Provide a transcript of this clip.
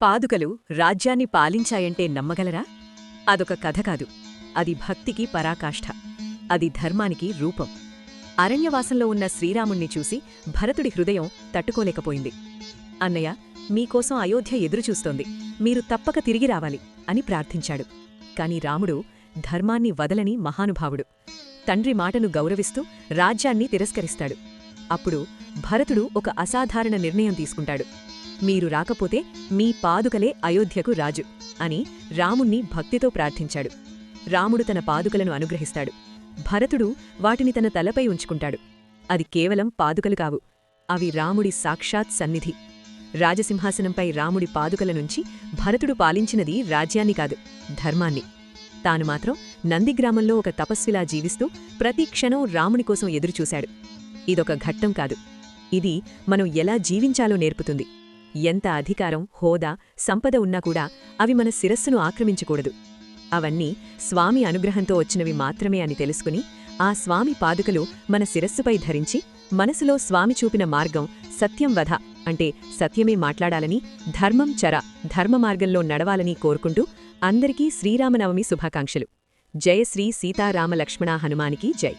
పాదుకలు రాజ్యాన్ని పాలించాయంటే నమ్మగలరా? అదొక కథ కాదు. అది భక్తికి పరాకాష్ఠ. అది ధర్మానికి రూపం. అరణ్యవాసంలో ఉన్న శ్రీరాముణ్ణి చూసి భరతుడి హృదయం తట్టుకోలేకపోయింది. అన్నయ్య, మీకోసం అయోధ్య ఎదురుచూస్తోంది. మీరు తప్పక తిరిగి రావాలి అని ప్రార్థించాడు. కాని రాముడు ధర్మాన్ని వదలని మహానుభావుడు. తండ్రి మాటను గౌరవిస్తూ రాజ్యాన్ని తిరస్కరిస్తాడు. అప్పుడు భరతుడు ఒక అసాధారణ నిర్ణయం తీసుకుంటాడు. మీరు రాకపోతే మీ పాదుకలే అయోధ్యకు రాజు అని రాముణ్ణి భక్తితో ప్రార్థించాడు. రాముడు తన పాదుకలను అనుగ్రహిస్తాడు. భరతుడు వాటిని తన తలపై ఉంచుకుంటాడు. అది కేవలం పాదుకలు కావు, అవి రాముడి సాక్షాత్ సన్నిధి. రాజసింహాసనంపై రాముడి పాదుకల నుంచి భరతుడు పాలించినది రాజ్యాన్ని కాదు, ధర్మాన్ని. తాను మాత్రం నందిగ్రామంలో ఒక తపస్విలా జీవిస్తూ ప్రతి క్షణం రామునికోసం ఎదురుచూశాడు. ఇదొక ఘట్టం కాదు, ఇది మనం ఎలా జీవించాలో నేర్పుతుంది. ఎంత అధికారం, హోదా, సంపద ఉన్నా కూడా అవి మన శిరస్సును ఆక్రమించకూడదు. అవన్నీ స్వామి అనుగ్రహంతో వచ్చినవి మాత్రమే అని తెలుసుకుని ఆ స్వామి పాదుకలు మన శిరస్సుపై ధరించి మనసులో స్వామి చూపిన మార్గం సత్యం వధ అంటే సత్యమే మాట్లాడాలని, ధర్మం చర ధర్మ మార్గంలో నడవాలని కోరుకుంటూ అందరికీ శ్రీరామనవమి శుభాకాంక్షలు. జయ శ్రీ సీతారామ లక్ష్మణ హనుమానికి జై.